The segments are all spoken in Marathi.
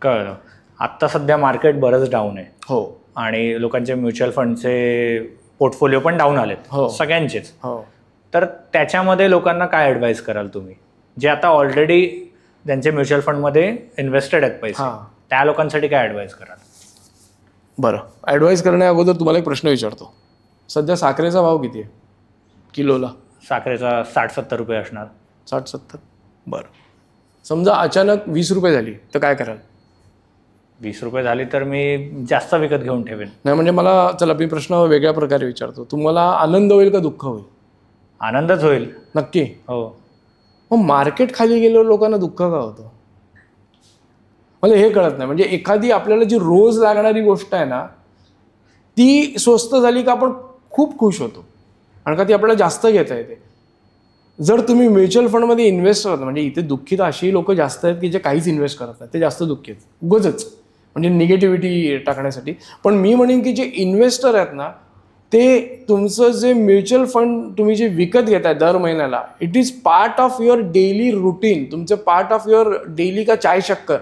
कळलं. आत्ता सध्या मार्केट बरंच डाऊन आहे. हो. आणि लोकांचे म्युच्युअल फंडचे पोर्टफोलिओ पण डाऊन आलेत सगळ्यांचेच. तर त्याच्यामध्ये लोकांना काय ॲडवाईस कराल तुम्ही, जे आता ऑलरेडी ज्यांचे म्युच्युअल फंडमध्ये इन्व्हेस्टेड आहेत पैसे, त्या लोकांसाठी काय ॲडवाईस कराल? बरं, ॲडवाईस करण्या अगोदर तुम्हाला एक प्रश्न विचारतो. सध्या साखरेचा भाव किती आहे किलोला? साखरेचा 60-70 रुपये असणार. 60-70. बरं, समजा अचानक 20 रुपये झाली तर काय कराल? 20 रुपये झाली तर मी जास्त विकत घेऊन ठेवेन. नाही म्हणजे मला, चला मी प्रश्न वेगळ्या प्रकारे विचारतो. तुम्हाला आनंद होईल का दुःख होईल? आनंदच होईल. नक्की. हो. मग मार्केट खाली गेल्यावर लोकांना दुःख का होतं? मला हे कळत नाही. म्हणजे एखादी आपल्याला जी रोज लागणारी गोष्ट आहे ना, ती स्वस्त झाली का आपण खूप खुश होतो, आणि का ती आपल्याला जास्त घेता येते. जर तुम्ही म्युच्युअल फंडमध्ये इन्व्हेस्ट करता, म्हणजे इथे दुःखी तर अशी लोक जास्त आहेत की जे काहीच इन्व्हेस्ट करत नाही, ते जास्त दुःखी आहेत उगाचच, म्हणजे निगेटिव्हिटी टाकण्यासाठी. पण मी म्हणेन की जे इन्व्हेस्टर आहेत ना, ते तुमचं जे म्युच्युअल फंड तुम्ही जे विकत घेताय दर महिन्याला, it is part of your daily routine. तुमचं पार्ट ऑफ युअर डेली का चाय शक्कर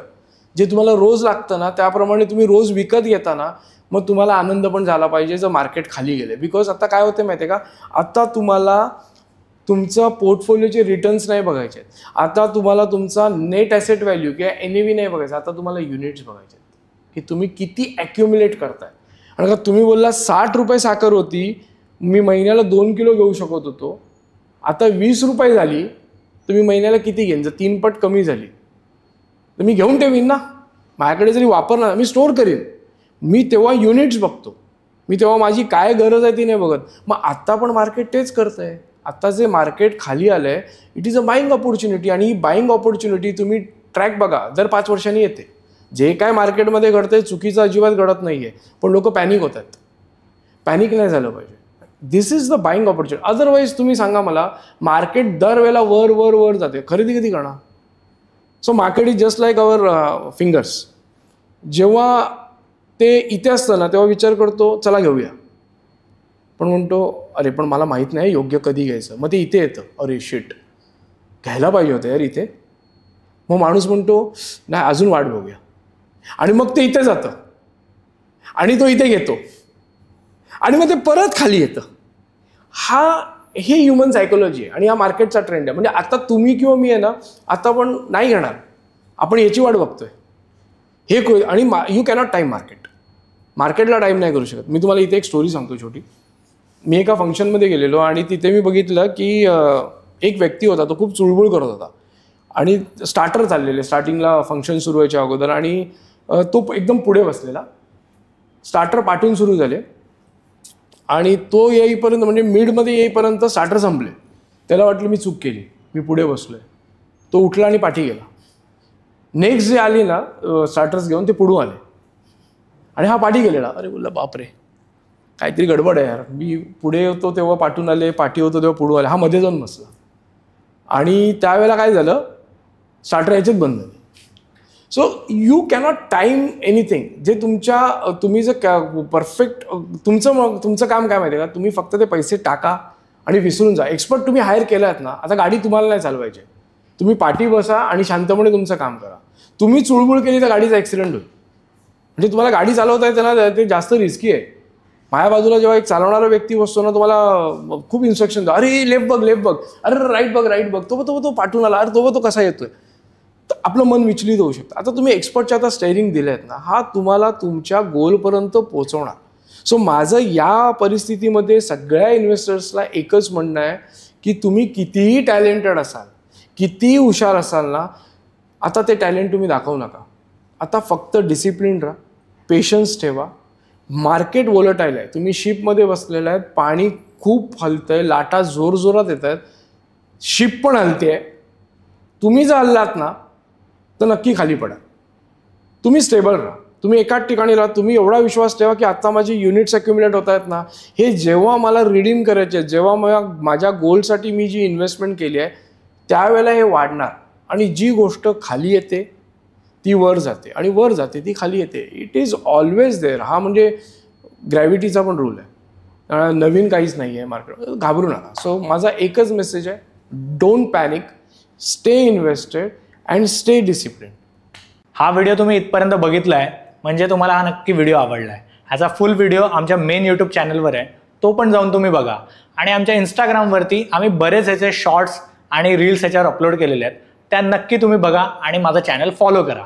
जे तुम्हाला रोज लागतं ना, त्याप्रमाणे तुम्ही रोज विकत घेताना मग तुम्हाला आनंद पण झाला पाहिजे जर मार्केट खाली गेले. बिकॉज आता काय होते माहिती आहे का, आता तुम्हाला तुमचा पोर्टफोलिओचे रिटर्न्स नाही बघायचे, आता तुम्हाला तुमचा नेट ॲसेट व्हॅल्यू किंवा NAV नाही बघायचा, आता तुम्हाला युनिट्स बघायचे की तुम्ही किती ॲक्युम्युलेट करताय. आणि का तुम्ही बोलला 60 रुपये साखर होती, मी महिन्याला 2 किलो घेऊ शकत होतो, आता 20 रुपये झाली, तुम्ही महिन्याला किती घेईन? जर 3 पट कमी झाली तर मी घेऊन ठेवीन ना. माझ्याकडे जरी वापरणार, मी स्टोअर करीन. मी तेव्हा युनिट्स बघतो, मी तेव्हा माझी काय गरज आहे ती नाही बघत. मग आत्ता पण मार्केट तेच करतं आहे. आत्ता जे मार्केट खाली आलं आहे, it is a buying opportunity. आणि ही बाईंग ऑपॉर्च्युनिटी तुम्ही ट्रॅक बघा, दर 5 वर्षांनी येते. जे काय मार्केटमध्ये घडतंय चुकीचं अजिबात घडत नाही आहे, पण लोक पॅनिक होत आहेत. पॅनिक नाही झालं पाहिजे. This is the buying opportunity. Otherwise तुम्ही सांगा मला, मार्केट दरवेळेला वर वर वर जाते, खरेदी कधी करणार? So market is just like our fingers. जेव्हा ते इथे असतं ना, तेव्हा विचार करतो चला घेऊया, पण म्हणतो अरे पण मला माहीत नाही योग्य कधी घ्यायचं. मग ते इथे येतं, अरे शिट घ्यायला पाहिजे होतं यार इथे. मग माणूस म्हणतो नाही अजून वाट बघूया, आणि मग ते इथे जातं आणि तो इथे घेतो आणि मग ते परत खाली येतं. हे ह्युमन सायकोलॉजी आहे आणि हा मार्केटचा ट्रेंड आहे. म्हणजे आता तुम्ही किंवा मी आहे ना, आता पण नाही घेणार, आपण याची वाट बघतोय हे. आणि यू कॅनॉट टाईम मार्केटला टाईम नाही करू शकत. मी तुम्हाला इथे एक स्टोरी सांगतो छोटी. मी एका फंक्शनमध्ये गेलेलो आणि तिथे मी बघितलं की एक व्यक्ती होता, तो खूप चुळबुळ करत होता आणि स्टार्टर चाललेले स्टार्टिंगला फंक्शन सुरू व्हायच्या अगोदर, आणि तो एकदम पुढे बसलेला. स्टार्टर पाठवून सुरू झाले आणि तो येईपर्यंत, म्हणजे मिडमध्ये येईपर्यंत स्टार्टर संपले. त्याला वाटलं मी चूक केली, मी पुढे बसलोय. तो उठला आणि पाठी गेला. नेक्स्ट जे आली ना स्टार्टर्स घेऊन, ते पुढून आले आणि हा पाठी गेलेला. अरे बोलला बापरे काहीतरी गडबड आहे यार, मी पुढे होतो तेव्हा पाठून आले, पाठी होतो तेव्हा पुढून आले. हा मध्ये जाऊन बसला आणि त्यावेळेला काय झालं, स्टार्टर याच्यात बंद झाले. So you cannot time anything. जे तुम्ही जर परफेक्ट तुमचं काम काय माहिती आहे का, तुम्ही फक्त ते पैसे टाका आणि विसरून जा. एक्सपर्ट तुम्ही हायर केला आहेत ना, आता गाडी तुम्हाला नाही चालवायची, तुम्ही पाठी बसा आणि शांतपणे तुमचं काम करा. तुम्ही चुळबुळ केली तर गाडीचा ॲक्सिडेंट होईल. म्हणजे तुम्हाला गाडी चालवता येते ना, ते जास्त रिस्की आहे. माझ्या बाजूला जेव्हा एक चालवणारा व्यक्ती बसतो ना, तुम्हाला खूप इन्स्ट्रक्शन द्या, अरे लेफ्ट बघ, अरे राईट बघ, तो पाठवून आला, अरे तो कसा येतोय. तर आपलं मन विचलित होऊ शकतं. आता तुम्ही एक्सपर्टच्या आता स्टेअरिंग दिले आहेत ना, हा तुम्हाला तुमच्या गोलपर्यंत पोहोचवणार. सो माझं या परिस्थितीमध्ये सगळ्या इन्व्हेस्टर्सला एकच म्हणणं आहे की तुम्ही कितीही टॅलेंटेड असाल, कितीही हुशार असाल ना, आता ते टॅलेंट तुम्ही दाखवू नका. आता फक्त डिसिप्लिन राहा, पेशन्स ठेवा. मार्केट वोलटाईल आहे, तुम्ही शिपमध्ये बसलेले आहेत, पाणी खूप हलतंय, लाटा जोरजोरात येत आहेत, शिप पण हलते आहे. तुम्ही जर हल्लात ना तर नक्की खाली पडा. तुम्ही स्टेबल राहा, तुम्ही एकाच ठिकाणी राहा. तुम्ही एवढा विश्वास ठेवा की आता माझी युनिट्स अक्युम्युलेट होत आहेत ना, हे जेव्हा मला रिडीम करायचे, जेव्हा माझ्या गोलसाठी मी जी इन्व्हेस्टमेंट केली आहे त्यावेळेला हे वाढणार. आणि जी गोष्ट खाली येते ती वर जाते आणि वर जाते ती खाली येते. It is always there. हा म्हणजे ग्रॅव्हिटीचा पण रूल आहे, नवीन काहीच नाही आहे मार्केट. घाबरू नका. सो माझा एकच मेसेज आहे, don't panic, stay invested and stay discipline. हा व्हिडिओ तुम्ही इथपर्यंत बघितलाय म्हणजे तुम्हाला हा नक्की व्हिडिओ आवडलाय. ह्याचा फुल व्हिडिओ आमच्या मेन यूट्यूब चॅनलवर आहे, तो पण जाऊन तुम्ही बघा. आणि आमच्या इंस्टाग्रामवरती आम्ही बरेच ह्याचे शॉर्ट्स आणि रील्स ह्याच्यावर अपलोड केलेले आहेत, त्या नक्की तुम्ही बघा आणि माझं चॅनल फॉलो करा.